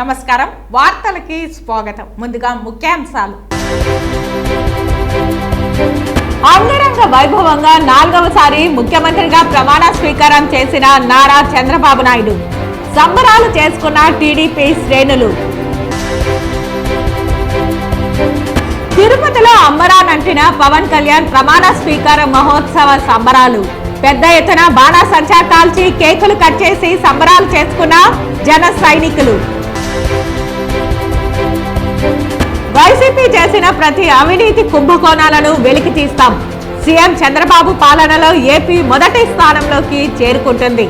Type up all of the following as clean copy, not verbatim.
నమస్కారం వార్తలకి స్వాగతం ముందుగా ముఖ్యాంశాలు అంగరంగ వైభవంగా 4వసారి ముఖ్యమంత్రిగా ప్రమాణ స్వీకారం చేసిన నారా చంద్రబాబు నాయుడు సంబరాలు చేసుకున్న టీడీపీ శ్రేణులు తిరుపతిలో అంబరానంటిన పవన్ కళ్యాణ్ ప్రమాణ స్వీకార మహోత్సవ సంబరాలు పెద్ద ఎత్తున బాణాసంచా కాల్చి కేకులు కట్ చేసి సంబరాలు చేసుకున్న జన సైనికులు వైసీపీ చేసిన ప్రతి అవినీతి కుంభకోణాలను వెలికి తీస్తాం సీఎం చంద్రబాబు పాలనలో ఏపీ మొదటి స్థానంలోకి చేరుకుంటుంది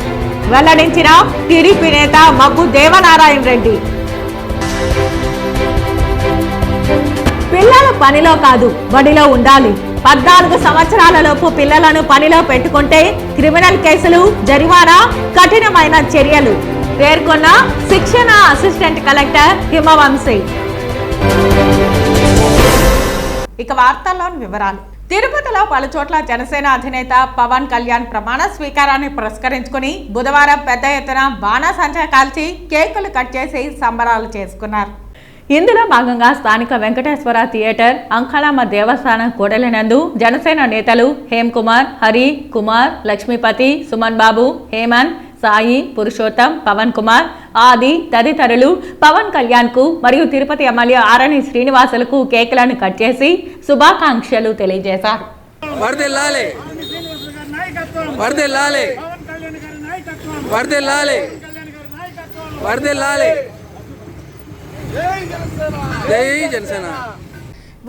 వెల్లడించిన టీడీపీ నేత మబ్బు దేవనారాయణ రెడ్డి పిల్లలు పనిలో కాదు బడిలో ఉండాలి 14 సంవత్సరాలలోపు పిల్లలను పనిలో పెట్టుకుంటే క్రిమినల్ కేసులు జరిమానా కఠినమైన చర్యలు పేర్కొన్న శిక్షణ అసిస్టెంట్ కలెక్టర్ హిమవంశీ ఇక వార్తల్లోని వివరాలు తిరుపతిలో పలుచోట్ల జనసేన అధినేత పవన్ కళ్యాణ్ ప్రమాణ స్వీకారాన్ని పురస్కరించుకుని బుధవారం పెద్ద ఎత్తున బాణాసంచా కాల్చి కేకులు కట్ చేసి సంబరాలు చేసుకున్నారు ఇందులో భాగంగా స్థానిక వెంకటేశ్వర థియేటర్ అంకాళమ్మ దేవస్థానం కూడలినందు జనసేన నేతలు హేమ్ కుమార్, హరి కుమార్, లక్ష్మీపతి, సుమన్ బాబు, హేమంత్, సాయి, పురుషోత్తం, పవన్ కుమార్, ఆది తదితరులు పవన్ కళ్యాణ్ కు మరియు తిరుపతి ఎమ్మెల్యే ఆరణి శ్రీనివాసులకు కేకులను కట్ చేసి శుభాకాంక్షలు తెలియజేశారు.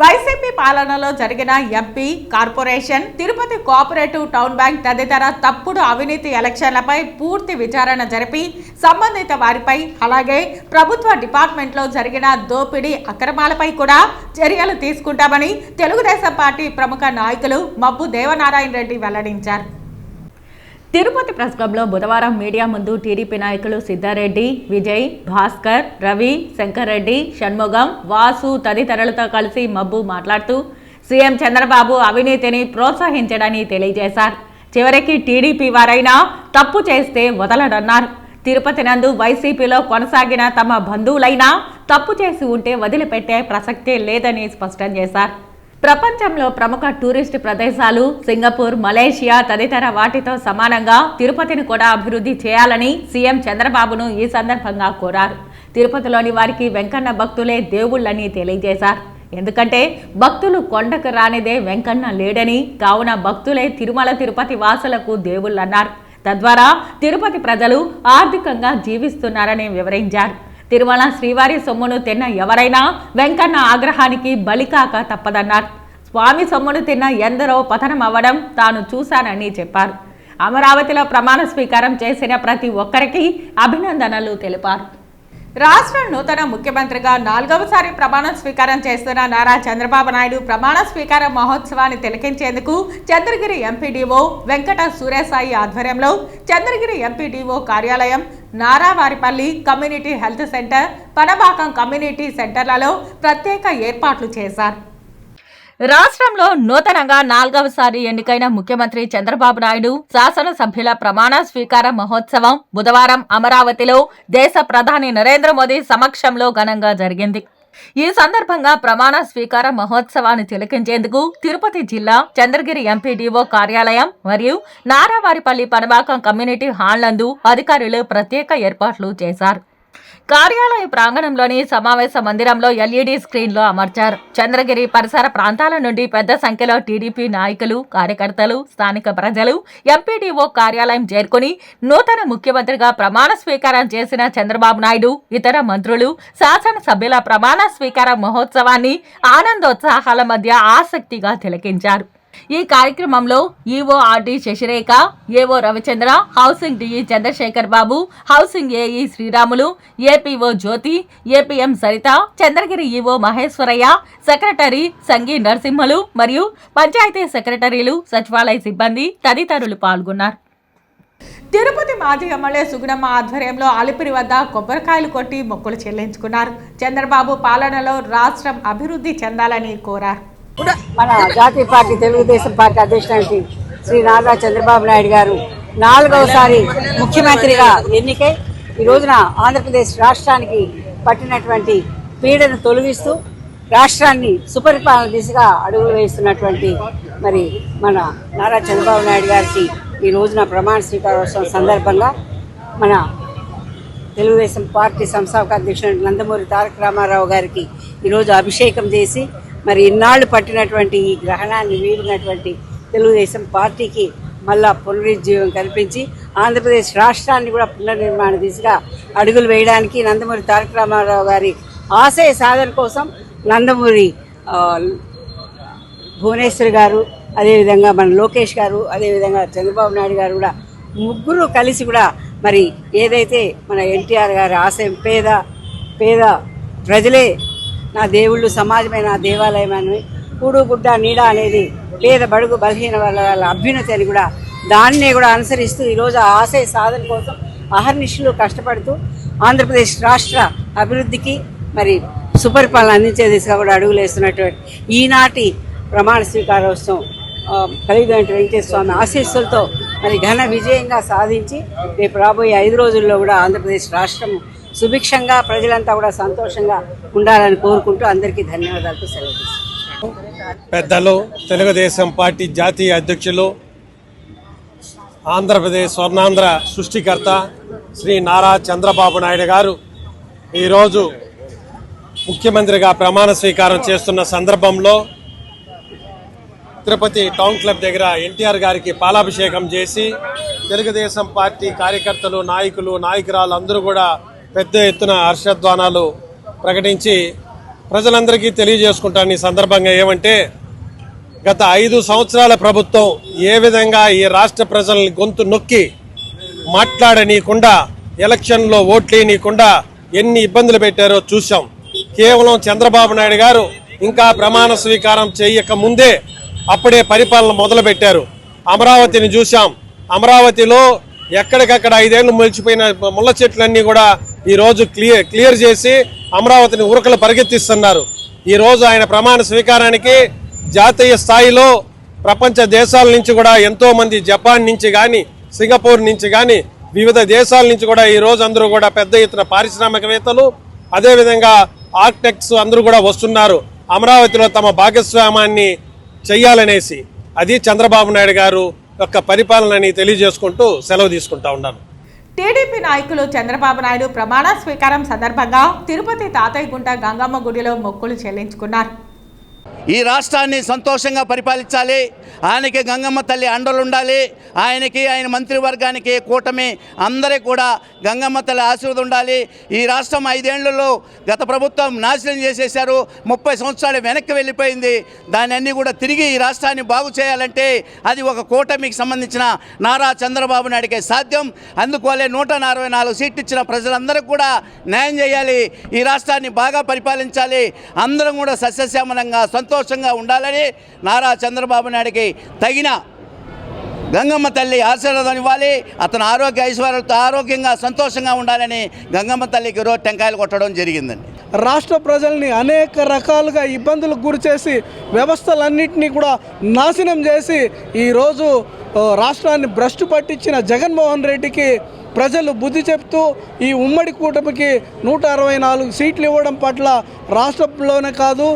వైసీపీ పాలనలో జరిగిన MP, corporation, Tirupati cooperative town bank తదితర తప్పుడు అవినీతి ఎలక్షన్లపై పూర్తి విచారణ జరిపి సంబంధిత వారిపై అలాగే ప్రభుత్వ డిపార్ట్మెంట్లో జరిగిన దోపిడీ అక్రమాలపై కూడా చర్యలు తీసుకుంటామని తెలుగుదేశం పార్టీ ప్రముఖ నాయకులు మబ్బు దేవనారాయణ రెడ్డి వెల్లడించారు. తిరుపతి ప్రెస్ క్లబ్లో బుధవారం మీడియా ముందు టీడీపీ నాయకులు సిద్ధారెడ్డి, విజయ్, భాస్కర్, రవి, శంకర్ రెడ్డి, షణ్ముగం, వాసు తదితరులతో కలిసి మబ్బు మాట్లాడుతూ సీఎం చంద్రబాబు అవినీతిని ప్రోత్సహించడని తెలియజేశారు. చివరికి టీడీపీ వారైనా తప్పు చేస్తే వదలడన్నారు. తిరుపతి నందు వైసీపీలో కొనసాగిన తమ బంధువులైనా తప్పు చేసి ఉంటే వదిలిపెట్టే ప్రసక్తే లేదని స్పష్టం చేశారు. ప్రపంచంలో ప్రముఖ టూరిస్ట్ ప్రదేశాలు సింగపూర్, మలేషియా తదితర వాటితో సమానంగా తిరుపతిని కూడా అభివృద్ధి చేయాలని సీఎం చంద్రబాబును ఈ సందర్భంగా కోరారు. తిరుపతిలోని వారికి వెంకన్న భక్తులే దేవుళ్లని తెలియజేశారు. ఎందుకంటే భక్తులు కొండకు రానిదే వెంకన్న లేడని, కావున భక్తులే తిరుమల తిరుపతి వాసులకు దేవుళ్లన్నారు. తద్వారా తిరుపతి ప్రజలు ఆర్థికంగా జీవిస్తున్నారని వివరించారు. తిరుమల శ్రీవారి సొమ్మును తిన్న ఎవరైనా వెంకన్న ఆగ్రహానికి బలికాక తప్పదన్నారు. స్వామి సొమ్మును తిన్న ఎందరో పతనం అవ్వడం తాను చూశానని చెప్పారు. అమరావతిలో ప్రమాణ స్వీకారం చేసిన ప్రతి ఒక్కరికి అభినందనలు తెలిపారు. రాష్ట్ర నూతన ముఖ్యమంత్రిగా 4వసారి ప్రమాణ స్వీకారం చేస్తున్న నారా చంద్రబాబు నాయుడు ప్రమాణ స్వీకార మహోత్సవాన్ని తిలకించేందుకు చంద్రగిరి ఎంపీడీఓ వెంకట సూర్యసాయి ఆధ్వర్యంలో చంద్రగిరి ఎంపీడీఓ కార్యాలయం, Naravaripalli community health centre, Panabakam community సెంటర్లలో ప్రత్యేక ఏర్పాట్లు చేశారు. రాష్ట్రంలో నూతనంగా 4వసారి ఎన్నికైన ముఖ్యమంత్రి చంద్రబాబు నాయుడు శాసనసభ్యుల ప్రమాణ స్వీకార మహోత్సవం బుధవారం అమరావతిలో దేశ ప్రధాని నరేంద్ర మోదీ సమక్షంలో ఘనంగా జరిగింది. ఈ సందర్భంగా ప్రమాణ స్వీకార మహోత్సవాన్ని తిలకించేందుకు తిరుపతి జిల్లా చంద్రగిరి ఎంపీడీఓ కార్యాలయం మరియు నారావారిపల్లి పనబాకం కమ్యూనిటీ హాల్ నందు అధికారులు ప్రత్యేక ఏర్పాట్లు చేశారు. కార్యాలయ ప్రాంగణంలోని సమావేశ మందిరంలో ఎల్ఈడీ స్క్రీన్లో అమర్చారు. చంద్రగిరి పరిసర ప్రాంతాల నుండి పెద్ద సంఖ్యలో టీడీపీ నాయకులు, కార్యకర్తలు, స్థానిక ప్రజలు ఎంపీడీఓ కార్యాలయం చేరుకుని నూతన ముఖ్యమంత్రిగా ప్రమాణ స్వీకారం చేసిన చంద్రబాబు నాయుడు, ఇతర మంత్రులు, శాసనసభ్యుల ప్రమాణ స్వీకార మహోత్సవాన్ని ఆనందోత్సాహాల మధ్య ఆసక్తిగా తిలకించారు. ఈ కార్యక్రమంలో EO RD Sasirekha, AO Ravichandra, housing DE Chandrasekhar Babu, housing AE Sriramulu, APO Jyothi, APM Saritha, Chandragiri EO Maheswarayya, secretary Sangi Narasimhulu మరియు పంచాయతీ సెక్రటరీలు, సచివాలయ సిబ్బంది తదితరులు పాల్గొన్నారు. తిరుపతి మాజీ ఎమ్మెల్యే సుగుణమ్మ ఆధ్వర్యంలో అలిపిరి వద్ద కొబ్బరికాయలు కొట్టి మొక్కులు చెల్లించుకున్నారు. చంద్రబాబు పాలనలో రాష్ట్రం అభివృద్ధి చెందాలని కోరారు. మన జాతీయ పార్టీ తెలుగుదేశం పార్టీ అధ్యక్షుడు శ్రీ నారా చంద్రబాబు నాయుడు గారు 4వసారి ముఖ్యమంత్రిగా ఎన్నికై ఈ రోజున ఆంధ్రప్రదేశ్ రాష్ట్రానికి పట్టినటువంటి పీడను తొలగిస్తూ రాష్ట్రాన్ని సుపరిపాలన దిశగా అడుగులు వేస్తున్నటువంటి మరి మన నారా చంద్రబాబు నాయుడు గారికి ఈ రోజున ప్రమాణ స్వీకారోత్సవం సందర్భంగా మన తెలుగుదేశం పార్టీ సంస్థాపక అధ్యక్షుడు నందమూరి తారక రామారావు గారికి ఈరోజు అభిషేకం చేసి మరి ఇన్నాళ్ళు పట్టినటువంటి ఈ గ్రహణాన్ని వీడినటువంటి తెలుగుదేశం పార్టీకి మళ్ళా పునరుజ్జీవం కల్పించి ఆంధ్రప్రదేశ్ రాష్ట్రాన్ని కూడా పునర్నిర్మాణ దిశగా అడుగులు వేయడానికి నందమూరి తారక రామారావు గారి ఆశయ సాధన కోసం నందమూరి భువనేశ్వర్ గారు, అదేవిధంగా మన లోకేష్ గారు, అదేవిధంగా చంద్రబాబు నాయుడు గారు కూడా ముగ్గురు కలిసి కూడా మరి ఏదైతే మన ఎన్టీఆర్ గారి ఆశయం పేద ప్రజలే నా దేవుళ్ళు, సమాజమే నా దేవాలయం అని, కూడు గుడ్డ నీడ అనేది పేద బడుగు బలహీన వాళ్ళ అభ్యున్నతి అని కూడా దాన్నే కూడా అనుసరిస్తూ ఈరోజు ఆ ఆశయ సాధన కోసం అహర్నిశలు కష్టపడుతూ ఆంధ్రప్రదేశ్ రాష్ట్ర అభివృద్ధికి మరి సుపరిపాలన అందించే దిశగా కూడా అడుగులు వేస్తున్నటువంటి ఈనాటి ప్రమాణ స్వీకారోత్సవం కలిగినటువంటి వెంకటేశ్వర స్వామి ఆశీస్సులతో మరి ఘన విజయంగా సాధించి రేపు రాబోయే 5 రోజుల్లో కూడా ఆంధ్రప్రదేశ్ రాష్ట్రం సుభిక్షంగా ప్రజలంతా కూడా సంతోషంగా ఉండాలని కోరుకుంటూ అందరికీ ధన్యవాదాలతో సెలవు తీసుకుంటున్నాను. పెద్దలు, తెలుగుదేశం పార్టీ జాతీయ అధ్యక్షులు, ఆంధ్రప్రదేశ్ స్వర్ణాంధ్ర సృష్టికర్త శ్రీ నారా చంద్రబాబు నాయుడు గారు ఈరోజు ముఖ్యమంత్రిగా ప్రమాణ స్వీకారం చేస్తున్న సందర్భంలో తిరుపతి టౌన్ క్లబ్ దగ్గర ఎన్టీఆర్ గారికి పాలాభిషేకం చేసి తెలుగుదేశం పార్టీ కార్యకర్తలు, నాయకులు, నాయకురాలు అందరూ కూడా పెద్ద ఎత్తున హర్షధ్వానాలు ప్రకటించి ప్రజలందరికీ తెలియజేసుకుంటాను. ఈ సందర్భంగా ఏమంటే, గత 5 సంవత్సరాల ప్రభుత్వం ఏ విధంగా ఈ రాష్ట్ర ప్రజల్ని గొంతు నొక్కి మాట్లాడనీయకుండా, ఎలక్షన్లో ఓట్లేనీయకుండా ఎన్ని ఇబ్బందులు పెట్టారో చూసాం. కేవలం చంద్రబాబు నాయుడు గారు ఇంకా ప్రమాణ స్వీకారం చేయక ముందే అప్పుడే పరిపాలన మొదలు పెట్టారు. అమరావతిని చూసాం. అమరావతిలో ఎక్కడికక్కడ 5 ఏళ్లు మొలిచిపోయిన ముళ్ళ చెట్లన్నీ కూడా ఈ రోజు క్లియర్ చేసి అమరావతిని ఉరకలు పరిగెత్తిస్తున్నారు. ఈ రోజు ఆయన ప్రమాణ స్వీకారానికి జాతీయ స్థాయిలో ప్రపంచ దేశాల నుంచి కూడా ఎంతో మంది, జపాన్ నుంచి కానీ, సింగపూర్ నుంచి కానీ, వివిధ దేశాల నుంచి కూడా ఈ రోజు అందరూ కూడా పెద్ద ఎత్తున పారిశ్రామికవేత్తలు, అదేవిధంగా ఆర్కిటెక్ట్స్ అందరూ కూడా వస్తున్నారు అమరావతిలో తమ భాగస్వామ్యాన్ని చెయ్యాలనేసి. అది చంద్రబాబు నాయుడు గారు యొక్క పరిపాలనని తెలియజేసుకుంటూ సెలవు తీసుకుంటా ఉన్నాను. టీడీపీ నాయకులు చంద్రబాబు నాయుడు ప్రమాణ స్వీకారం సందర్భంగా తిరుపతి తాతయ్యగుంట గంగమ్మ గుడిలో మొక్కులు చెల్లించుకున్నారు. ఈ రాష్ట్రాన్ని సంతోషంగా పరిపాలించాలి, ఆయనకి గంగమ్మ తల్లి అండలు ఉండాలి, ఆయనకి, ఆయన మంత్రివర్గానికి, కూటమి అందరికీ కూడా గంగమ్మ తల్లి ఆశీర్వాదం ఉండాలి. ఈ రాష్ట్రం 5 ఏళ్లలో గత ప్రభుత్వం నాశనం చేసేశారు. 30 సంవత్సరాలు వెనక్కి వెళ్ళిపోయింది. దాన్ని అన్నీ కూడా తిరిగి ఈ రాష్ట్రాన్ని బాగు చేయాలంటే అది ఒక కూటమికి సంబంధించిన నారా చంద్రబాబు నాయుడికే సాధ్యం. అందుకోలే 144 సీట్లు ఇచ్చిన ప్రజలందరికీ కూడా న్యాయం చేయాలి, ఈ రాష్ట్రాన్ని బాగా పరిపాలించాలి, అందరం కూడా సస్యశ్యామలంగా సంతోషంగా ఉండాలని నారా చంద్రబాబు నాయుడికి తగిన గంగమ్మ తల్లి ఆశీర్వాదం ఇవ్వాలి. అతను ఆరోగ్య ఐశ్వర్యాలతో ఆరోగ్యంగా సంతోషంగా ఉండాలని గంగమ్మ తల్లికి రోజు టెంకాయలు కొట్టడం జరిగిందండి. రాష్ట్ర ప్రజల్ని అనేక రకాలుగా ఇబ్బందులకు గురి చేసి వ్యవస్థలన్నింటినీ కూడా నాశనం చేసి ఈరోజు రాష్ట్రాన్ని భ్రష్టు పట్టించిన జగన్మోహన్ రెడ్డికి ప్రజలు బుద్ధి చెప్తూ ఈ ఉమ్మడి కూటమికి 164 సీట్లు ఇవ్వడం పట్ల రాష్ట్రంలోనే కాదు,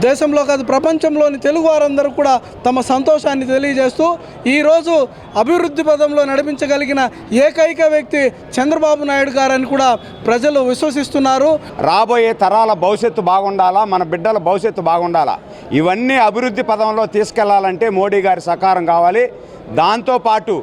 దేశంలో కాదు, ప్రపంచంలోని తెలుగు వారందరూ కూడా తమ సంతోషాన్ని తెలియజేస్తూ ఈరోజు అభివృద్ధి పదంలో నడిపించగలిగిన ఏకైక వ్యక్తి చంద్రబాబు నాయుడు గారని కూడా ప్రజలు విశ్వసిస్తున్నారు. రాబోయే తరాల భవిష్యత్తు బాగుండాలా, మన బిడ్డల భవిష్యత్తు బాగుండాలా, ఇవన్నీ అభివృద్ధి పదంలో తీసుకెళ్లాలంటే మోడీ గారి సహకారం కావాలి. దాంతోపాటు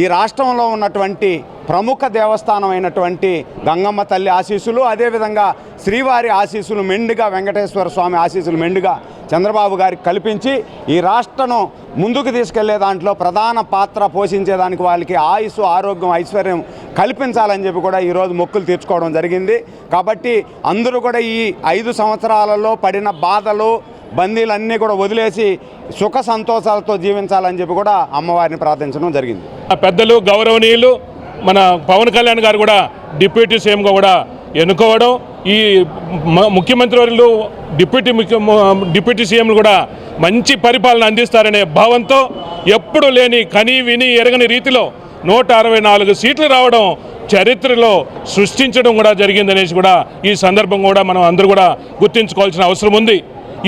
ఈ రాష్ట్రంలో ఉన్నటువంటి ప్రముఖ దేవస్థానం అయినటువంటి గంగమ్మ తల్లి ఆశీస్సులు, అదేవిధంగా శ్రీవారి ఆశీస్సులు మెండుగా, వెంకటేశ్వర స్వామి ఆశీస్సులు మెండుగా చంద్రబాబు గారికి కల్పించి ఈ రాష్ట్రం ముందుకు తీసుకెళ్లే దాంట్లో ప్రధాన పాత్ర పోషించేదానికి వాళ్ళకి ఆయుస్సు, ఆరోగ్యం, ఐశ్వర్యం కల్పించాలని చెప్పి కూడా ఈరోజు మొక్కులు తీర్చుకోవడం జరిగింది. కాబట్టి అందరూ కూడా ఈ 5 సంవత్సరాలలో పడిన బాధలు, బందీలన్నీ కూడా వదిలేసి సుఖ సంతోషాలతో జీవించాలని చెప్పి కూడా అమ్మవారిని ప్రార్థించడం జరిగింది. పెద్దలు, గౌరవనీయులు మన పవన్ కళ్యాణ్ గారు కూడా డిప్యూటీ సీఎంగా కూడా ఎన్నుకోవడం, ఈ ముఖ్యమంత్రి వర్యులు డిప్యూటీ సీఎంలు కూడా మంచి పరిపాలన అందిస్తారనే భావంతో ఎప్పుడు లేని, కని విని ఎరగని రీతిలో 164 సీట్లు రావడం చరిత్రలో సృష్టించడం కూడా జరిగిందనేసి కూడా ఈ సందర్భం కూడా మనం అందరూ కూడా గుర్తుంచుకోవాల్సిన అవసరం ఉంది.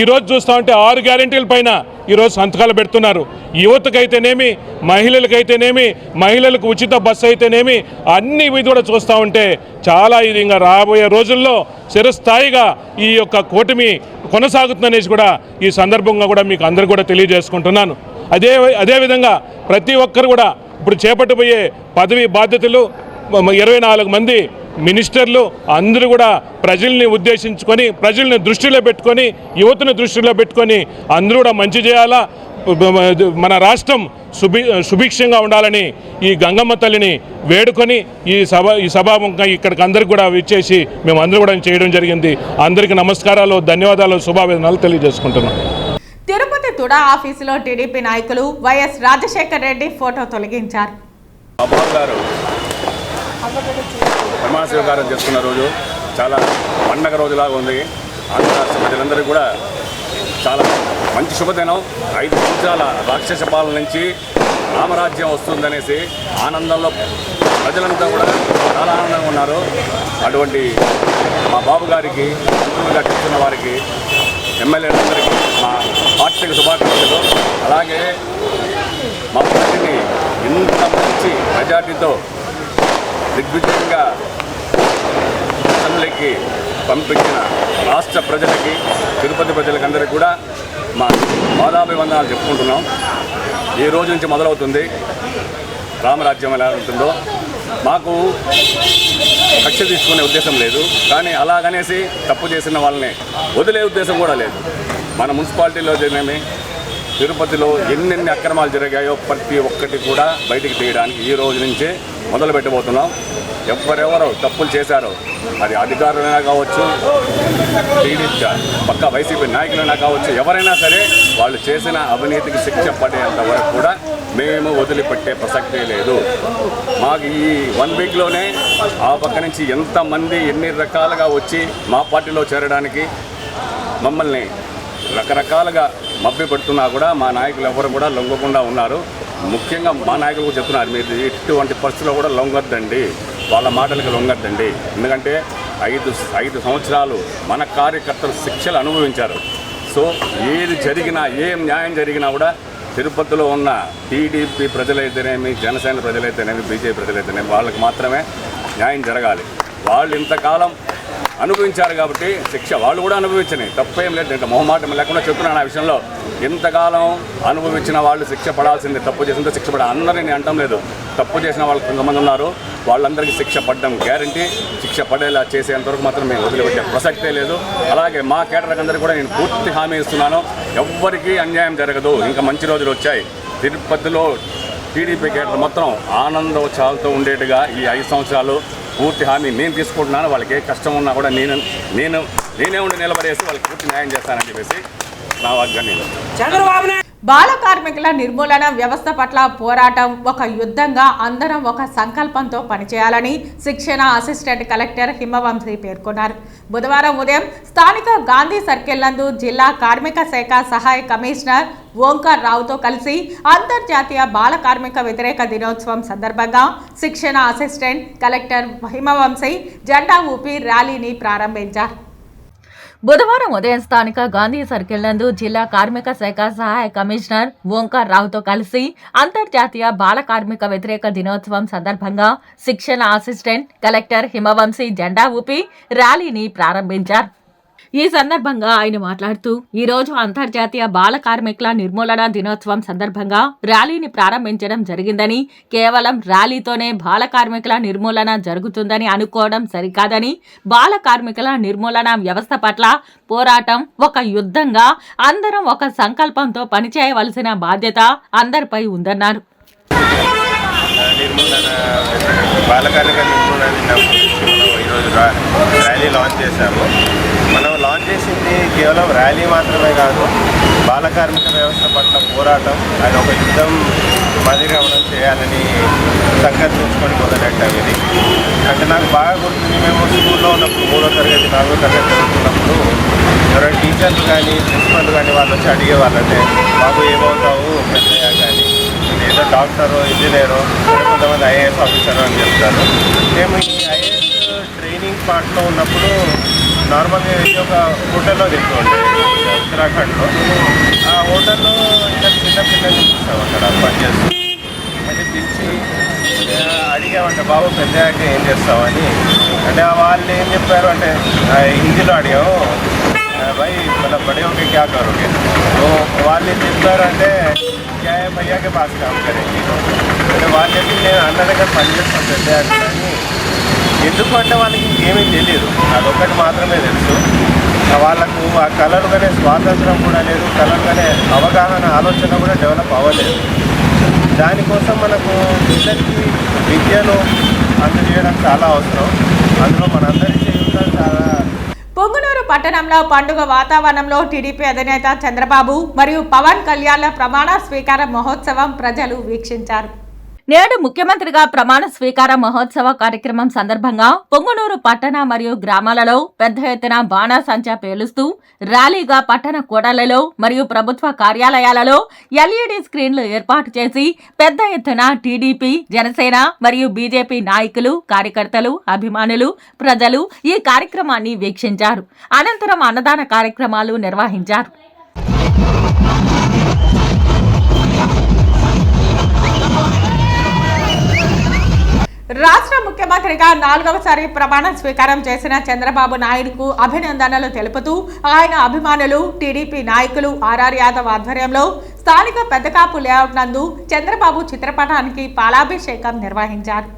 ఈరోజు చూస్తూ ఉంటే 6 గ్యారెంటీల పైన ఈరోజు సంతకాలు పెడుతున్నారు. యువతకైతేనేమి, మహిళలకైతేనేమి, మహిళలకు ఉచిత బస్సు అయితేనేమి, అన్ని ఇది కూడా చూస్తూ ఉంటే చాలా ఇది ఇంకా రాబోయే రోజుల్లో చిరస్థాయిగా ఈ యొక్క కూటమి కొనసాగుతుందనేసి కూడా ఈ సందర్భంగా కూడా మీకు అందరూ కూడా తెలియజేసుకుంటున్నాను. అదేవిధంగా ప్రతి ఒక్కరు కూడా ఇప్పుడు చేపట్టబోయే పదవి బాధ్యతలు 24 మంది మినిస్టర్లు అందరూ కూడా ప్రజల్ని ఉద్దేశించుకొని, ప్రజల్ని దృష్టిలో పెట్టుకొని, యువతను దృష్టిలో పెట్టుకొని అందరూ కూడా మంచి చేయాలా, మన రాష్ట్రం సుభిక్షంగా ఉండాలని ఈ గంగమ్మ తల్లిని వేడుకొని ఈ సభాముఖంగా ఇక్కడికి అందరికి కూడా విచ్చేసి మేము అందరూ కూడా చేయడం జరిగింది. అందరికీ నమస్కారాలు, ధన్యవాదాలు, శుభాభినందనలు తెలియజేసుకుంటున్నాం. తిరుపతి తుడా ఆఫీసులో టీడీపీ నాయకులు వైఎస్ రాజశేఖర్ రెడ్డి ఫోటో తొలగించారు. ప్రమాణ స్వీకారం చేసుకున్న రోజు చాలా పండగ రోజులాగా ఉంది. ఆంధ్ర రాష్ట్ర ప్రజలందరికీ కూడా చాలా మంచి శుభదినం. 5 సంవత్సరాల రాక్షస పాలన నుంచి రామరాజ్యం వస్తుందనేసి ఆనందంలో ప్రజలంతా కూడా చాలా ఆనందంగా ఉన్నారు. అటువంటి మా బాబు గారికి, మంత్రులుగా చేస్తున్న వారికి, ఎమ్మెల్యేలందరికీ మా పార్టీకి శుభాకాంక్షలు. అలాగే మా పార్టీని ఇంత మంచి మెజార్టీతో దిగ్విజయంగా అసెంబ్లీకి పంపించిన రాష్ట్ర ప్రజలకి, తిరుపతి ప్రజలకి అందరికీ కూడా మా పాదాభివందనాలు చెప్పుకుంటున్నాం. ఈ రోజు నుంచి మొదలవుతుంది రామరాజ్యం ఎలా ఉంటుందో. మాకు కక్ష తీసుకునే ఉద్దేశం లేదు, కానీ అలాగనేసి తప్పు చేసిన వాళ్ళని వదిలే ఉద్దేశం కూడా లేదు. మన మున్సిపాలిటీలో జరిగినవి, తిరుపతిలో ఎన్నెన్ని అక్రమాలు జరిగాయో ప్రతి ఒక్కటి కూడా బయటికి తీయడానికి ఈ రోజు నుంచే మొదలు పెట్టబోతున్నాం. ఎవరెవరో తప్పులు చేశారో, అది అధికారులైనా కావచ్చు, పక్క వైసీపీ నాయకులైనా కావచ్చు, ఎవరైనా సరే వాళ్ళు చేసిన అవినీతికి శిక్ష పడేంత వరకు కూడా మేము వదిలిపెట్టే ప్రసక్తే లేదు. మాకు ఈ 1 వీక్లోనే ఆ పక్క నుంచి ఎంతమంది ఎన్ని రకాలుగా వచ్చి మా పార్టీలో చేరడానికి మమ్మల్ని రకరకాలుగా మభ్యపెడుతున్నా కూడా మా నాయకులు ఎవరు కూడా లొంగకుండా ఉన్నారు. ముఖ్యంగా మా నాయకులకు చెప్తున్నారు, మీరు ఇటువంటి పరిస్థితుల్లో కూడా లొంగొద్దండి, వాళ్ళ మాటలకు లొంగొద్దండి. ఎందుకంటే 5 సంవత్సరాలు మన కార్యకర్తలు శిక్షలు అనుభవించారు. సో ఏది జరిగినా, ఏం న్యాయం జరిగినా కూడా తిరుపతిలో ఉన్న టీడీపీ ప్రజలైతేనేమి, జనసేన ప్రజలైతేనేమి, బీజేపీ ప్రజలైతేనేమి వాళ్ళకి మాత్రమే న్యాయం జరగాలి. వాళ్ళు ఇంతకాలం అనుభవించారు కాబట్టి శిక్ష వాళ్ళు కూడా అనుభవించని, తప్పేం లేదు. ఇంకా మొహమాటం లేకుండా చెప్తున్నాను ఆ విషయంలో. ఇంతకాలం అనుభవించిన వాళ్ళు శిక్ష పడాల్సిందే. తప్పు చేసిందో శిక్ష పడాలి. అందరినీ నేను అంటం లేదు, తప్పు చేసిన వాళ్ళు కొంతమంది ఉన్నారు, వాళ్ళందరికీ శిక్ష పడడం గ్యారంటీ. శిక్ష పడేలా చేసేంతవరకు మాత్రం మేము వదిలిపెట్టే ప్రసక్తే లేదు. అలాగే మా కేటర్కి అందరికీ కూడా నేను పూర్తి హామీ ఇస్తున్నాను, ఎవ్వరికీ అన్యాయం జరగదు. ఇంకా మంచి రోజులు వచ్చాయి. తిరుపతిలో టీడీపీ కేటర్ మొత్తం ఆనందోత్సాహాలతో ఉండేట్టుగా ఈ 5 సంవత్సరాలు పూర్తి హామీ నేను తీసుకుంటున్నాను. వాళ్ళకి ఏ కష్టం ఉన్నా కూడా నేనే ఉండి నిలబడేసి వాళ్ళకి పూర్తి న్యాయం చేస్తానని చెప్పేసి నా వాగ్దానం. బాల కార్మికుల నిర్మూలన వ్యవస్థ పట్ల పోరాటం ఒక యుద్ధంగా అందరం ఒక సంకల్పంతో పనిచేయాలని శిక్షణ అసిస్టెంట్ కలెక్టర్ హిమవంశీ పేర్కొన్నారు. బుధవారం ఉదయం స్థానిక గాంధీ సర్కిల్ నందు జిల్లా కార్మిక శాఖ సహాయ కమిషనర్ ఓంకార్ రావుతో కలిసి అంతర్జాతీయ బాల కార్మిక వ్యతిరేక దినోత్సవం సందర్భంగా శిక్షణ అసిస్టెంట్ కలెక్టర్ హిమవంశీ జెండా ఊపి ర్యాలీని ప్రారంభించారు. బుధవారం ఉదయం స్థానిక గాంధీ సర్కిల్ నందు జిల్లా కార్మిక శాఖ సహాయ కమిషనర్ ఓంకార్ రావుతో కలిసి అంతర్జాతీయ బాల కార్మిక వ్యతిరేక దినోత్సవం సందర్భంగా శిక్షణ అసిస్టెంట్ కలెక్టర్ హిమవంశీ జెండా ఊపి ర్యాలీని ప్రారంభించారు. ఈ సందర్భంగా ఆయన మాట్లాడుతూ ఈ రోజు అంతర్జాతీయ బాల కార్మికుల నిర్మూలన దినోత్సవం సందర్భంగా ర్యాలీని ప్రారంభించడం జరిగిందని, కేవలం ర్యాలీతోనే బాల కార్మికుల నిర్మూలన జరుగుతుందని అనుకోవడం సరికాదని, బాల కార్మికుల నిర్మూలన వ్యవస్థ పట్ల పోరాటం ఒక యుద్ధంగా అందరం ఒక సంకల్పంతో పనిచేయవలసిన బాధ్యత అందరిపై ఉందన్నారు. ఈరోజు ర్యాలీ లాంచ్ చేశాము. మనం లాంచ్ చేసింది కేవలం ర్యాలీ మాత్రమే కాదు, బాల కార్మిక వ్యవస్థ పట్ల పోరాటం అది ఒక యుద్ధం మాదిరిగా మనం చేయాలని సంకల్పించుకొని మొదలెట్టాం. ఇది అంటే నాకు బాగా గుర్తుంది, మేము స్కూల్లో ఉన్నప్పుడు 3వ తరగతి 4వ తరగతి చదువుతున్నప్పుడు ఎవరైనా టీచర్లు కానీ ప్రిన్సిపల్ కానీ వాళ్ళు వచ్చి అడిగేవాళ్ళు, అంటే బాబు ఏమవుతావు పెద్దయ్యా కానీ ఇది ఏదో డాక్టరు ఇంజనీరు కొంతమంది ఐఏఎస్ ఆఫీసరు అని చెప్తారు. మేము ఈ ఐఏఎస్ ట్రైనింగ్ పార్ట్లో ఉన్నప్పుడు నార్మల్గా ఇది ఒక హోటల్లో తింటుండే ఉత్తరాఖండ్లో. ఆ హోటల్లో ఇంకా చిన్న పిల్లల్ని చూస్తాం అక్కడ పనిచేస్తూ. అంటే పిలిచి అడిగామంటే బాబు పెద్దయ్యాక ఏం చేస్తామని. అంటే వాళ్ళు ఏం చెప్పారు అంటే హిందీలో అడిగాము, भाई मतलब बड़े होके क्या करोगे? तो వాళ్ళు ఏం చెప్పారు అంటే क्या है भैया के पास काम करेंगे. అంటే వాళ్ళు చెప్పి నేను అన్న దగ్గర పనిచేస్తాను పెద్దయ్యాక అని. ఎందుకు అంటే వాళ్ళకి ఇంకేమీ తెలియదు, అదొక్కటి మాత్రమే తెలుసు. వాళ్ళకు ఆ కళలు కానీ స్వాతంత్రం కూడా లేదు, కళలు కానీ అవగాహన ఆలోచన కూడా డెవలప్ అవ్వలేదు. దానికోసం మనకు పిల్లలకి విద్యను అందజేయడం చాలా అవసరం. అందులో మనందరి చేయుత చాలా. పొంగునూరు పట్టణంలో పండుగ వాతావరణంలో టీడీపీ అధినేత చంద్రబాబు మరియు పవన్ కళ్యాణ్ల ప్రమాణ స్వీకార మహోత్సవం ప్రజలు వీక్షించారు. నేడు ముఖ్యమంత్రిగా ప్రమాణ స్వీకార మహోత్సవ కార్యక్రమం సందర్భంగా పొంగునూరు పట్టణ మరియు గ్రామాలలో పెద్ద ఎత్తున బాణాసంచా పేలుస్తూ ర్యాలీగా పట్టణ కూడళ్లలో మరియు ప్రభుత్వ కార్యాలయాలలో ఎల్ఈడీ స్క్రీన్లు ఏర్పాటు చేసి పెద్ద ఎత్తున టీడీపీ, జనసేన మరియు బీజేపీ నాయకులు, కార్యకర్తలు, అభిమానులు, ప్రజలు ఈ కార్యక్రమాన్ని వీక్షించారు. అనంతరం అన్నదాన కార్యక్రమాలు నిర్వహించారు. రాష్ట్ర ముఖ్యమంత్రిగా 4వసారి ప్రమాణ స్వీకారం చేసిన చంద్రబాబు నాయుడుకు అభినందనలు తెలుపుతూ ఆయన అభిమానులు, టీడీపీ నాయకులు ఆర్ఆర్ యాదవ్ ఆధ్వర్యంలో స్థానిక పెద్దకాపు లేఅవుట్ నందు చంద్రబాబు చిత్రపటానికి పాలాభిషేకం నిర్వహించారు.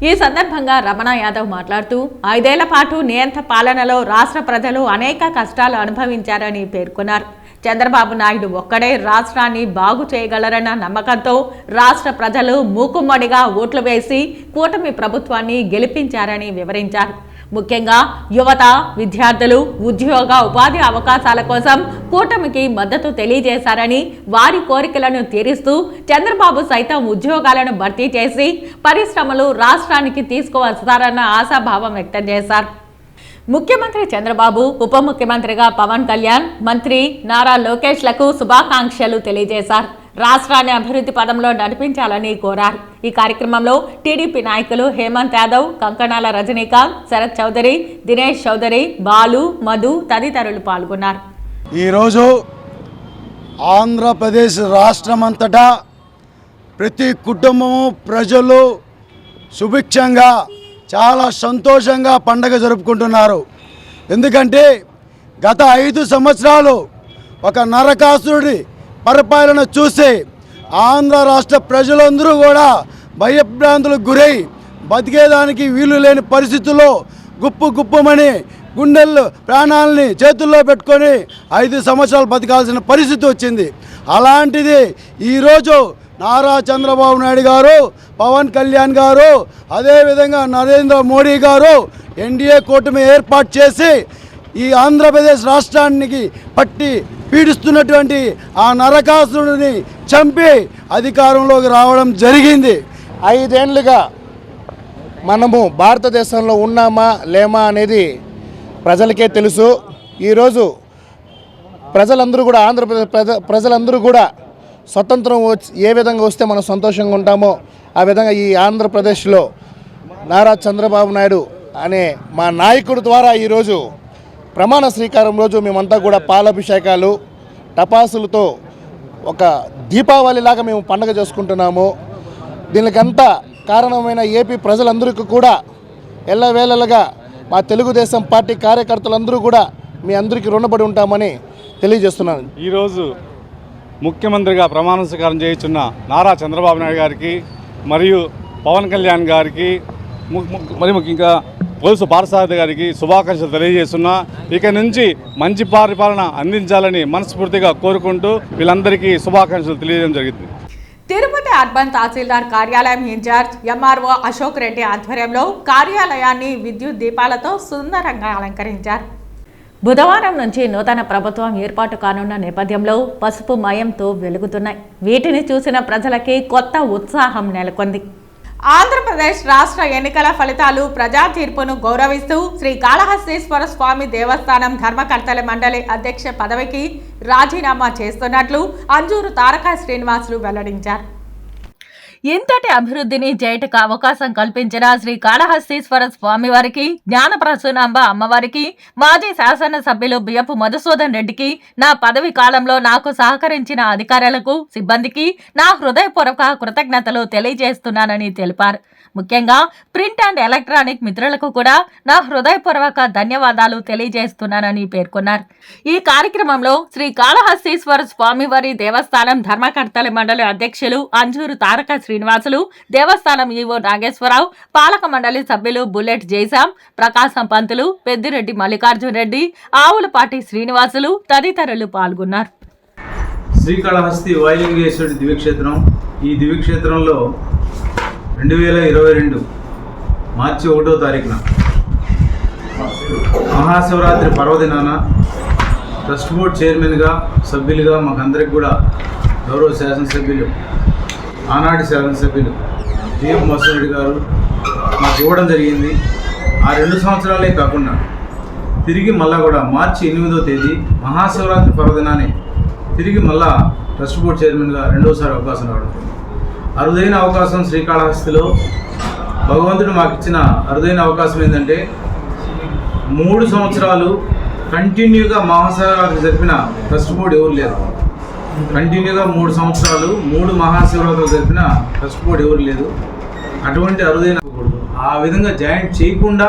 ఈ సందర్భంగా రమణ యాదవ్ మాట్లాడుతూ 5 ఏళ్ల పాటు నియంత పాలనలో రాష్ట్ర ప్రజలు అనేక కష్టాలు అనుభవించారని పేర్కొన్నారు. చంద్రబాబు నాయుడు ఒక్కడే రాష్ట్రాన్ని బాగు చేయగలరన్న నమ్మకంతో రాష్ట్ర ప్రజలు మూకుమ్మడిగా ఓట్లు వేసి కూటమి ప్రభుత్వాన్ని గెలిపించారని వివరించారు. ముఖ్యంగా యువత, విద్యార్థులు ఉద్యోగ, ఉపాధి అవకాశాల కోసం కూటమికి మద్దతు తెలియజేశారని, వారి కోరికలను తీరుస్తూ చంద్రబాబు సైతం ఉద్యోగాలను భర్తీ చేసి పరిశ్రమలు రాష్ట్రానికి తీసుకువస్తారన్న ఆశాభావం వ్యక్తం చేశారు. ముఖ్యమంత్రి చంద్రబాబు, ఉప ముఖ్యమంత్రిగా పవన్ కళ్యాణ్, మంత్రి నారా లోకేష్లకు శుభాకాంక్షలు తెలియజేశారు. రాష్ట్రాన్ని అభివృద్ధి పదంలో నడిపించాలని కోరారు. ఈ కార్యక్రమంలో టీడీపీ నాయకులు హేమంత్ యాదవ్, కంకణాల రజనీకాంత్, శరత్ చౌదరి, దినేష్ చౌదరి, బాలు, మధు తదితరులు పాల్గొన్నారు. ఈరోజు ఆంధ్రప్రదేశ్ రాష్ట్రమంతటా ప్రతి కుటుంబము, ప్రజలు సుభిక్షంగా చాలా సంతోషంగా పండగ జరుపుకుంటున్నారు. ఎందుకంటే గత 5 సంవత్సరాలు ఒక నరకాసురుడి పరిపాలన చూసి ఆంధ్ర రాష్ట్ర ప్రజలందరూ కూడా భయభ్రాంతులకు గురై బతికేదానికి వీలు లేని పరిస్థితుల్లో గుప్పుమని గుండెల్లో ప్రాణాలని చేతుల్లో పెట్టుకొని 5 సంవత్సరాలు బతకాల్సిన పరిస్థితి వచ్చింది. అలాంటిది ఈరోజు నారా చంద్రబాబు నాయుడు గారు, పవన్ కళ్యాణ్ గారు, అదేవిధంగా నరేంద్ర మోడీ గారు ఎన్డీఏ కూటమి ఏర్పాటు చేసి ఈ ఆంధ్రప్రదేశ్ రాష్ట్రానికి పట్టి పీడిస్తున్నటువంటి ఆ నరకాసురుడిని చంపి అధికారంలోకి రావడం జరిగింది. 5 ఏళ్లుగా మనము భారతదేశంలో ఉన్నామా లేమా అనేది ప్రజలకే తెలుసు. ఈరోజు ప్రజలందరూ కూడా, ఆంధ్రప్రదేశ్ ప్రజలందరూ కూడా స్వతంత్రం ఏ విధంగా వస్తే మనం సంతోషంగా ఉంటామో ఆ విధంగా ఈ ఆంధ్రప్రదేశ్లో నారా చంద్రబాబు నాయుడు అనే మా నాయకుడి ద్వారా ఈరోజు ప్రమాణ స్వీకారం రోజు మేమంతా కూడా పాలాభిషేకాలు, టపాసులతో ఒక దీపావళిలాగా మేము పండుగ చేసుకుంటున్నాము. దీనికంతా కారణమైన ఏపీ ప్రజలందరికీ కూడా ఎల్లవేళలుగా మా తెలుగుదేశం పార్టీ కార్యకర్తలందరూ కూడా మీ అందరికీ రుణపడి ఉంటామని తెలియజేస్తున్నాను. ఈరోజు ముఖ్యమంత్రిగా ప్రమాణ స్వీకారం చేయించున్న నారా చంద్రబాబు నాయుడు గారికి మరియు పవన్ కళ్యాణ్ గారికి, మరి ముఖ్యంగా పోలీసు పార్సారథి గారికి శుభాకాంక్షలు తెలియజేస్తున్నా. ఇక నుంచి మంచి పరిపాలన అందించాలని మనస్ఫూర్తిగా కోరుకుంటూ వీళ్ళందరికీ శుభాకాంక్షలు తెలియజేయడం జరిగింది. తిరుపతి అర్బన్ తహసీల్దార్ కార్యాలయం ఇన్ఛార్జ్ ఎంఆర్ఓ అశోక్ రెడ్డి ఆధ్వర్యంలో కార్యాలయాన్ని విద్యుత్ దీపాలతో సుందరంగా అలంకరించారు. బుధవారం నుంచి నూతన ప్రభుత్వం ఏర్పాటు కానున్న నేపథ్యంలో పసుపు మయంతో వెలుగుతున్నాయి. వీటిని చూసిన ప్రజలకి కొత్త ఉత్సాహం నెలకొంది. ఆంధ్రప్రదేశ్ రాష్ట్ర ఎన్నికల ఫలితాలు, ప్రజా తీర్పును గౌరవిస్తూ శ్రీకాళహస్తీశ్వర స్వామి దేవస్థానం ధర్మకర్తల మండలి అధ్యక్ష పదవికి రాజీనామా చేస్తున్నట్లు అంజూరు తారక శ్రీనివాసులు వెల్లడించారు. ఇంతటి అభివృద్ధిని చేయటకు అవకాశం కల్పించిన శ్రీ కాళహస్తీశ్వర స్వామివారికి, జ్ఞానప్రసూనాంబ అమ్మవారికి, మాజీ శాసనసభ్యులు బియ్యపు మధుసూదన్ రెడ్డికి, నా పదవి కాలంలో నాకు సహకరించిన అధికారులకు, సిబ్బందికి నా హృదయపూర్వక కృతజ్ఞతలు తెలియజేస్తున్నానని తెలిపారు. ముఖ్యంగా ప్రింట్ అండ్ ఎలక్ట్రానిక్ మిత్రులకు కూడా నా హృదయపూర్వక ధన్యవాదాలు తెలియజేస్తున్నానని పేర్కొన్నారు. ఈ కార్యక్రమంలో శ్రీ కాళహస్తీశ్వర స్వామివారి దేవస్థానం ధర్మకర్తల మండలి అధ్యక్షులు అంజూరు తారక శ్రీనివాసులు, దేవస్థానం ఈవో నాగేశ్వరరావు, పాలక మండలి సభ్యులు బుల్లెట్ జైసాం, ప్రకాశం పంతులు, పెద్దిరెడ్డి మల్లికార్జున రెడ్డి, ఆవులపాటి శ్రీనివాసులు తదితరులు పాల్గొన్నారు. శ్రీకాళహస్తి వాయులింగేశ్వరుడి దివ్యక్షేత్రం. ఈ దివ్యక్షేత్రంలో 2022 మార్చి 1వ తారీఖున మహాశివరాత్రి పర్వదినాన ట్రస్ట్ బోర్డ్ చైర్మన్గా, సభ్యులుగా మాకందరికి కూడా గౌరవ శాసనసభ్యులు, ఆనాటి శాసనసభ్యులు బియ్యపు మధుసూదన్ రెడ్డి గారు మాకు ఇవ్వడం జరిగింది. ఆ 2 సంవత్సరాలే కాకుండా తిరిగి మళ్ళా కూడా మార్చి 8వ తేదీ మహాశివరాత్రి పర్వదినాన్ని తిరిగి మళ్ళా ట్రస్ట్ బోర్డ్ చైర్మన్గా రెండోసారి అవకాశం రావడం. అరుదైన అవకాశం శ్రీకాళహస్తిలో భగవంతుడు మాకు ఇచ్చిన అరుదైన అవకాశం ఏంటంటే 3 సంవత్సరాలు కంటిన్యూగా మహాశివరాత్రి జరిపిన ట్రస్ట్ బోర్డు ఎవరు లేరు. కంటిన్యూగా 3 సంవత్సరాలు 3 మహాశివరాత్రులు జరిపిన ట్రస్ట్ బోర్డు ఎవరు లేదు. అటువంటి అరుదైన ఆ విధంగా జాయింట్ చేయకుండా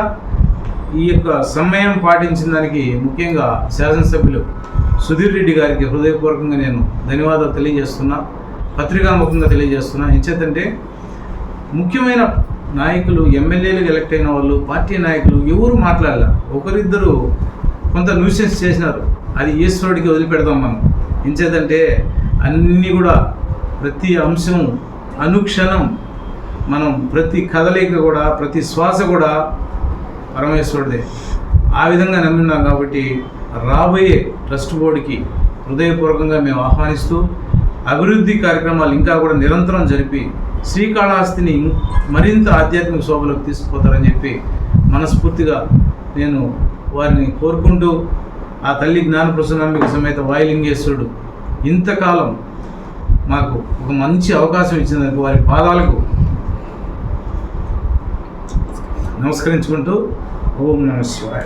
ఈ యొక్క సమయం పాటించిన దానికి ముఖ్యంగా శాసనసభ్యులు సుధీర్ రెడ్డి గారికి హృదయపూర్వకంగా నేను ధన్యవాదాలు తెలియజేస్తున్నా, పత్రికాముఖంగా తెలియజేస్తున్నా. ఎంచేతంటే ముఖ్యమైన నాయకులు, ఎమ్మెల్యేలు ఎలక్ట్ అయిన వాళ్ళు, పార్టీ నాయకులు ఎవరు మాట్లాడాల. ఒకరిద్దరు కొంత న్యూసెన్స్ చేసినారు, అది ఈశ్వరుడికి వదిలిపెడతాం మనం. ఎంచేతంటే అన్నీ కూడా ప్రతి అంశం అనుక్షణం మనం ప్రతి కదలిక కూడా, ప్రతి శ్వాస కూడా పరమేశ్వరుడే. ఆ విధంగా నమ్మినాం కాబట్టి రాబోయే ట్రస్ట్ బోర్డుకి హృదయపూర్వకంగా మేము ఆహ్వానిస్తూ అభివృద్ధి కార్యక్రమాలు ఇంకా కూడా నిరంతరం జరిపి శ్రీకాళహస్తిని మరింత ఆధ్యాత్మిక శోభలోకి తీసుకుపోతారని చెప్పి మనస్ఫూర్తిగా నేను వారిని కోరుకుంటూ, ఆ తల్లి జ్ఞానప్రసూనాంబిక సమేత వాయులింగేశ్వరుడు ఇంతకాలం మాకు ఒక మంచి అవకాశం ఇచ్చినందుకు వారి పాదాలకు నమస్కరించుకుంటూ ఓం నమః శివాయ.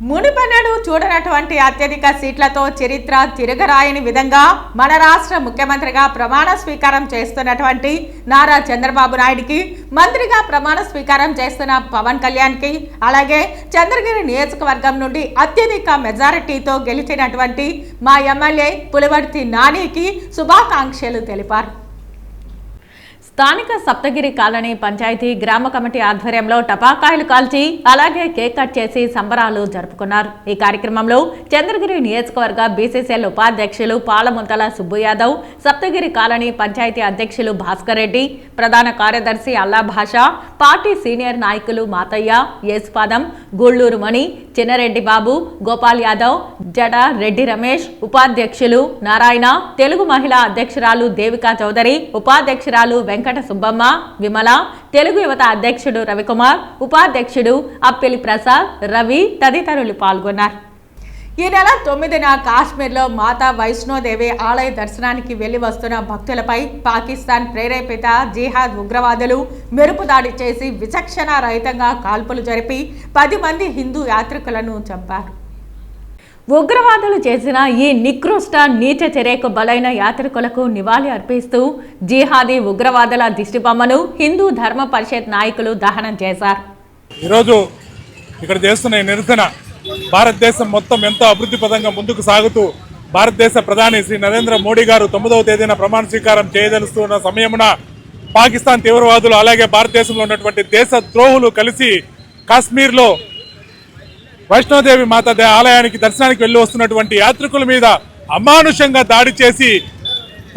మునిపెన్నడు చూడనటువంటి అత్యధిక సీట్లతో చరిత్ర తిరగరాయని విధంగా మన రాష్ట్ర ముఖ్యమంత్రిగా ప్రమాణ స్వీకారం చేస్తున్నటువంటి నారా చంద్రబాబు నాయుడికి, మంత్రిగా ప్రమాణ స్వీకారం చేస్తున్న పవన్ కళ్యాణ్కి, అలాగే చంద్రగిరి నియోజకవర్గం నుండి అత్యధిక మెజారిటీతో గెలిచినటువంటి మా ఎమ్మెల్యే పులివర్తి నానికి శుభాకాంక్షలు తెలిపారు. స్థానిక సప్తగిరి కాలనీ పంచాయతీ గ్రామ కమిటీ ఆధ్వర్యంలో టపాకాయలు కాల్చి అలాగే కేక్ కట్ చేసి సంబరాలు జరుపుకున్నారు. ఈ కార్యక్రమంలో చంద్రగిరి నియోజకవర్గ బీసీసీఎల్ ఉపాధ్యక్షులు పాలముంతల సుబ్బు యాదవ్, సప్తగిరి కాలనీ పంచాయతీ అధ్యక్షులు భాస్కర్ రెడ్డి, ప్రధాన కార్యదర్శి అల్లా భాషా, పార్టీ సీనియర్ నాయకులు మాతయ్య, యేసుపాదం, గూళ్ళూరు మణి, చిన్నరెడ్డి బాబు, గోపాల్ యాదవ్, జడ రెడ్డి రమేష్, ఉపాధ్యక్షులు నారాయణ, తెలుగు మహిళా అధ్యక్షురాలు దేవికా చౌదరి, ఉపాధ్యక్షురాలు వెంకట సుబ్బమ్మ, విమల, తెలుగు యువత అధ్యక్షుడు రవికుమార్, ఉపాధ్యక్షుడు అప్పిలి ప్రసాద్, రవి తదితరులు పాల్గొన్నారు. ఈ నెల 9న కాశ్మీర్లో మాతా వైష్ణోదేవి ఆలయ దర్శనానికి వెళ్లి వస్తున్న భక్తులపై పాకిస్తాన్ ప్రేరేపిత జిహాద్ ఉగ్రవాదులు మెరుపు దాడి చేసి విచక్షణ రహితంగా కాల్పులు జరిపి 10 మంది హిందూ యాత్రికులను చంపారు. ఉగ్రవాదులు చేసిన ఈ నికృష్ట నీచ చర్యకు బలైన యాత్రికులకు నివాళి అర్పిస్తూ జిహాదీ ఉగ్రవాదుల దిష్టిబొమ్మను హిందూ ధర్మ పరిషత్ నాయకులు దహనం చేశారు. ఈరోజు ఇక్కడ చేస్తున్న ఈ నిరసన భారతదేశం మొత్తం ఎంతో అభివృద్ధి పదంగా ముందుకు సాగుతూ భారతదేశ ప్రధాని శ్రీ నరేంద్ర మోడీ గారు 9వ తేదీన ప్రమాణ స్వీకారం చేయదలుస్తున్న సమయమున పాకిస్తాన్ తీవ్రవాదులు అలాగే భారతదేశంలో ఉన్నటువంటి దేశ ద్రోహులు కలిసి కాశ్మీర్లో వైష్ణోదేవి మాత ఆలయానికి దర్శనానికి వెళ్లి వస్తున్నటువంటి యాత్రికుల మీద అమానుషంగా దాడి చేసి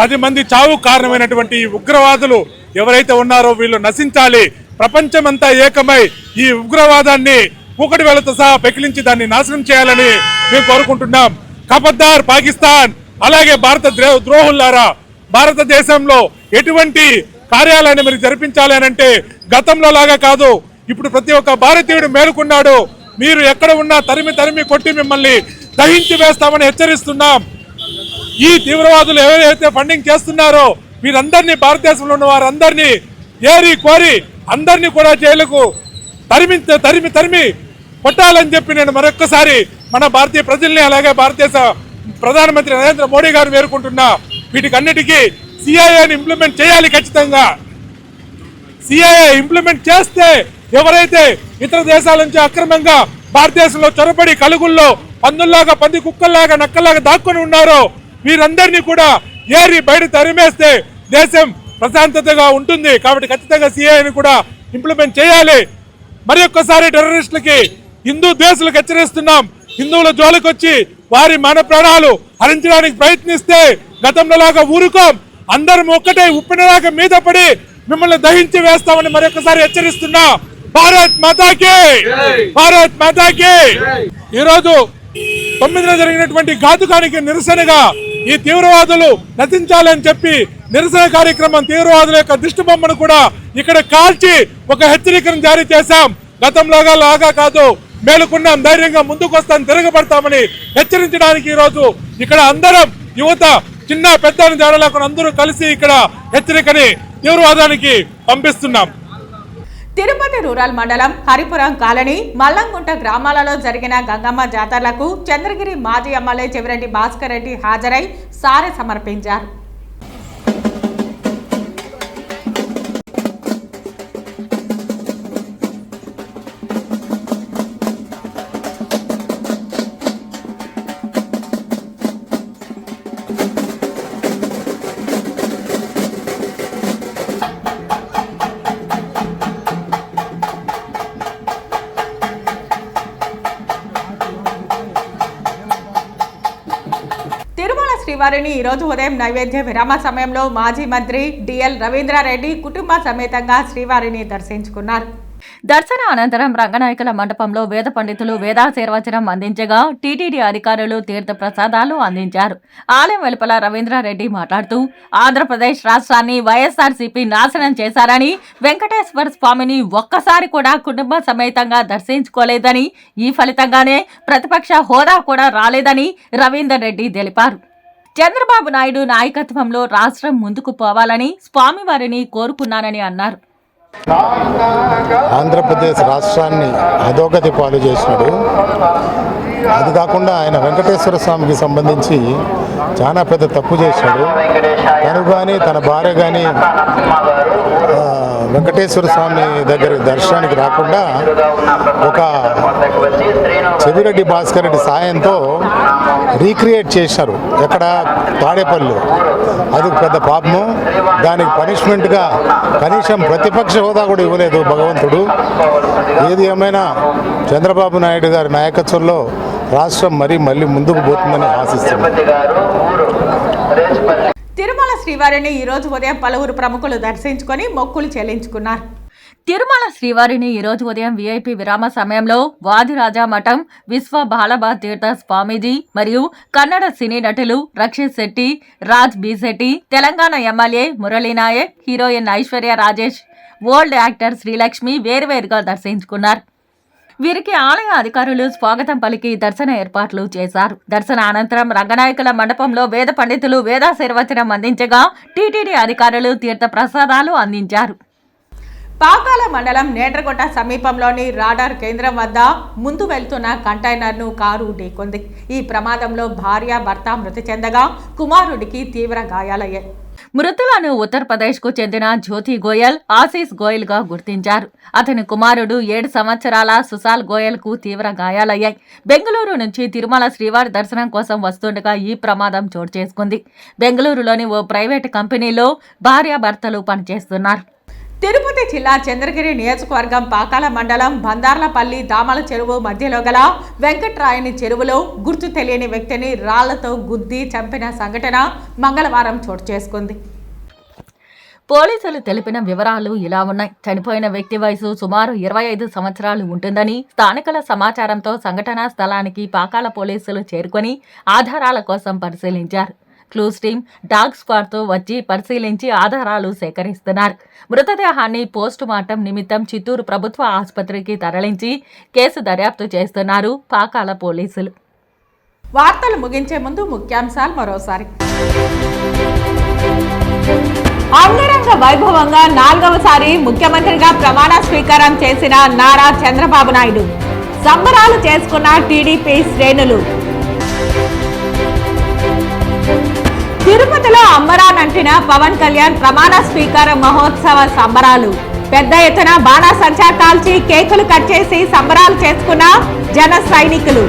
10 మంది చావు కారణమైనటువంటి ఉగ్రవాదులు ఎవరైతే ఉన్నారో వీళ్ళు నశించాలి. ప్రపంచమంతా ఏకమై ఈ ఉగ్రవాదాన్ని కూకటి వేలతో సహా పెకిలించి దాన్ని నాశనం చేయాలని మేము కోరుకుంటున్నాం. ఖబర్దార్ పాకిస్తాన్, అలాగే భారత ద్రోహులారా, భారతదేశంలో ఎటువంటి కార్యాలయాన్ని మీరు జరిపించాలి అనంటే గతంలో లాగా కాదు, ఇప్పుడు ప్రతి ఒక్క భారతీయుడు మేలుకున్నాడు. మీరు ఎక్కడ ఉన్నా తరిమి కొట్టి మిమ్మల్ని దహించి వేస్తామని హెచ్చరిస్తున్నాం. ఈ తీవ్రవాదులు ఎవరైతే ఫండింగ్ చేస్తున్నారో వీరందరినీ భారతదేశంలో ఉన్న వారందరినీ ఏరి కోరి అందరినీ కూడా జైలుకు తరిమి కొట్టాలని చెప్పి నేను మరొక్కసారి మన భారతీయ ప్రజల్ని అలాగే భారతదేశ ప్రధానమంత్రి నరేంద్ర మోడీ గారు వేరుకుంటున్నా. వీటికన్నిటికీ సిఐఏని ఇంప్లిమెంట్ చేయాలి. ఖచ్చితంగా సిఐఏ ఇంప్లిమెంట్ చేస్తే ఎవరైతే ఇతర దేశాల నుంచి అక్రమంగా భారతదేశంలో చొరబడి కలుగుల్లో పందుల్లాగా పంది కుక్కల్లాగా నక్కల్లాగా దాక్కుని ఉన్నారో వీరందరినీ కూడా ఏరి బయట తరిమేస్తే దేశం ప్రశాంతతగా ఉంటుంది. కాబట్టి ఖచ్చితంగా సిఐఏని కూడా ఇంప్లిమెంట్ చేయాలి. మరి ఒక్కసారి టెర్రరిస్టులకి హిందూ దేశాలకు హెచ్చరిస్తున్నాం. హిందువుల జోలికొచ్చి వారి మన ప్రాణాలు హరించడానికి ప్రయత్నిస్తే గతంలో లాగా ఊరుకోం. అందరం ఒక్కటే ఉప్పినలాగా మీద పడి మిమ్మల్ని దహించి వేస్తామని మరొకసారి హెచ్చరిస్తున్నా. భారత్ మాతాకి, భారత్ మాతాకి. ఈరోజు 9న జరిగినటువంటి ఘాతుకానికి నిరసనగా ఈ తీవ్రవాదులు నశించాలని చెప్పి నిరసన కార్యక్రమం తీవ్రవాదుల యొక్క దిష్టి బొమ్మను కూడా ఇక్కడ కాల్చి ఒక హెచ్చరికను జారీ చేశాం. గతంలోగా లాగా కాదు, మేలుకున్నాం, ధైర్యంగా ముందుకు వస్తాం, తిరగబడతామని హెచ్చరించడానికి ఈరోజు ఇక్కడ అందరం యువత చిన్న పెద్ద తేడా లేకుండా అందరూ కలిసి ఇక్కడ హెచ్చరికని తీవ్రవాదానికి పంపిస్తున్నాం. తిరుపతి రూరల్ మండలం హరిపురం కాలనీ మల్లంగుంట గ్రామాలలో జరిగిన గంగమ్మ జాతరలకు చంద్రగిరి మాజీ ఎమ్మెల్యే చెవిరెడ్డి భాస్కర్ రెడ్డి హాజరై సారె సమర్పించారు. శ్రీవారిని ఈరోజు ఉదయం నైవేద్య విరామ సమయంలో మాజీ మంత్రి డిఎల్ రవీంద్రారెడ్డి కుటుంబ సమేతంగా శ్రీవారిని దర్శించుకున్నారు. దర్శన అనంతరం రంగనాయకుల మండపంలో వేద పండితులు వేదాశీర్వచనం అందించగా టీటీడీ అధికారులు తీర్థ ప్రసాదాలు అందించారు. ఆలయం వెలుపల రవీంద్రారెడ్డి మాట్లాడుతూ ఆంధ్రప్రదేశ్ రాష్ట్రాన్ని వైఎస్ఆర్సీపీ నాశనం చేశారని, వెంకటేశ్వర స్వామిని ఒక్కసారి కూడా కుటుంబ సమేతంగా దర్శించుకోలేదని, ఈ ఫలితంగానే ప్రతిపక్ష హోదా కూడా రాలేదని రవీందర్ రెడ్డి తెలిపారు. చంద్రబాబు నాయుడు నాయకత్వంలో రాష్ట్రం ముందుకు పోవాలని స్వామివారిని కోరుకున్నానని అన్నారు. ఆంధ్రప్రదేశ్ రాష్ట్రాన్ని అధోగతి పాలు చేసినాడు. అది కాకుండా ఆయన వెంకటేశ్వర స్వామికి సంబంధించి చాలా పెద్ద తప్పు చేశాడు. తను కానీ తన భార్య కానీ వెంకటేశ్వర స్వామి దగ్గర దర్శనానికి రాకుండా ఒక చెవిరెడ్డి భాస్కర్ రెడ్డి సాయంతో రీక్రియేట్ చేశారు ఎక్కడ తాడేపల్లిలో. అది పెద్ద పాపము. దానికి పనిష్మెంట్గా కనీసం ప్రతిపక్ష హోదా కూడా ఇవ్వలేదు భగవంతుడు. ఏది ఏమైనా చంద్రబాబు నాయుడు గారి నాయకత్వంలో రాష్ట్రం మళ్ళీ ముందుకు పోతుందని ఆశిస్తున్నాం. తిరుమల శ్రీవారిని ఈరోజు ఉదయం పలువురు ప్రముఖులు దర్శించుకొని మొక్కులు చెల్లించుకున్నారు. తిరుమల శ్రీవారిని ఈరోజు ఉదయం వీఐపీ విరామ సమయంలో వాదిరాజా మఠం విశ్వ బాలభా తీర్థ స్వామీజీ మరియు కన్నడ సినీ నటులు Rakshit Shetty, Raj B Shetty, Telangana MLA Muralinayak, heroine Aishwarya Rajesh, old actor Srilakshmi వేరువేరుగా దర్శించుకున్నారు. వీరికి ఆలయ అధికారులు స్వాగతం పలికి దర్శన ఏర్పాట్లు చేశారు. దర్శన అనంతరం రంగనాయకుల మండపంలో వేద పండితులు వేదాశీర్వచనం అందించగా టీటీడీ అధికారులు తీర్థ ప్రసాదాలు అందించారు. పాకాల మండలం నేట్రగొట్ట సమీపంలోని రాడార్ కేంద్రం వద్ద ముందు వెళ్తున్న కంటైనర్ను కారు ఢీకొంది. ఈ ప్రమాదంలో భార్య భర్త మృతి చెందగా కుమారుడికి తీవ్ర గాయాలయ్యాయి. మృతులను ఉత్తరప్రదేశ్కు చెందిన జ్యోతి గోయల్, ఆశీస్ గోయల్ గా గుర్తించారు. అతని కుమారుడు 7 సంవత్సరాల సుశాల్ గోయల్ కు తీవ్ర గాయాలయ్యాయి. బెంగళూరు నుంచి తిరుమల శ్రీవారి దర్శనం కోసం వస్తుండగా ఈ ప్రమాదం చోటు చేసుకుంది. బెంగళూరులోని ఓ ప్రైవేటు కంపెనీలో భార్యాభర్తలు పనిచేస్తున్నారు. తిరుపతి జిల్లా చంద్రగిరి నియోజకవర్గం పాకాల మండలం బందార్లపల్లి దామల చెరువు మధ్యలో గల వెంకట్రాయని చెరువులో గుర్తు తెలియని వ్యక్తిని రాళ్లతో గుద్ది చంపిన సంఘటన మంగళవారం చోటు చేసుకుంది. పోలీసులు తెలిపిన వివరాలు ఇలా ఉన్నాయి. చనిపోయిన వ్యక్తి వయసు సుమారు 25 సంవత్సరాలు ఉంటుందని స్థానికుల సమాచారంతో సంఘటనా స్థలానికి పాకాల పోలీసులు చేరుకొని ఆధారాల కోసం పరిశీలించారు. క్లూస్ టీమ్ డాగ్ స్క్వాడ్తో వచ్చి పరిశీలించి ఆధారాలు సేకరిస్తున్నారు. మృతదేహాన్ని పోస్టు మార్టం నిమిత్తం చిత్తూరు ప్రభుత్వ ఆసుపత్రికి తరలించి కేసు దర్యాప్తు చేస్తున్నారు పాకాల పోలీసులు. వార్తలు ముగించే ముందు ముఖ్యాంశాలు మరోసారి. అంగరంగ వైభవంగా 4వసారి ముఖ్యమంత్రిగా ప్రమాణ స్వీకారం చేసిన నారా చంద్రబాబు నాయుడు. సంబరాలు చేసుకున్న టీడీపీ శ్రేణులు. తిరుపతిలో అంబరానంటిన పవన్ కళ్యాణ్ ప్రమాణ స్వీకార మహోత్సవ సంబరాలు. పెద్ద ఎత్తున బాణాసంచా కాల్చి కేకులు కట్ చేసి సంబరాలు చేసుకున్న జన సైనికులు.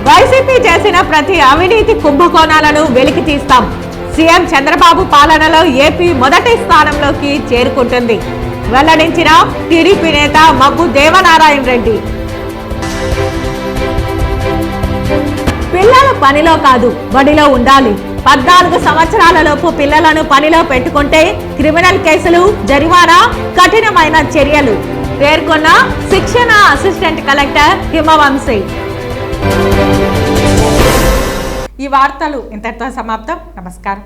వైసీపీ చేసిన ప్రతి అవినీతి కుంభకోణాలను వెలికి తీస్తాం. సీఎం చంద్రబాబు పాలనలో ఏపీ మొదటి స్థానంలోకి చేరుకుంటుంది. వెల్లడించిన టీడీపీ నేత మబ్బు దేవనారాయణ రెడ్డి. పిల్లలు పనిలో కాదు బడిలో ఉండాలి. 14 సంవత్సరాలలోపు పిల్లలను పనిలో పెట్టుకుంటే క్రిమినల్ కేసులు, జరిమానా, కఠినమైన చర్యలు పేర్కొన్న శిక్షణ అసిస్టెంట్ కలెక్టర్ హిమవంశీ. ఈ వార్తలు ఇంతటితో సమాప్తం. నమస్కారం.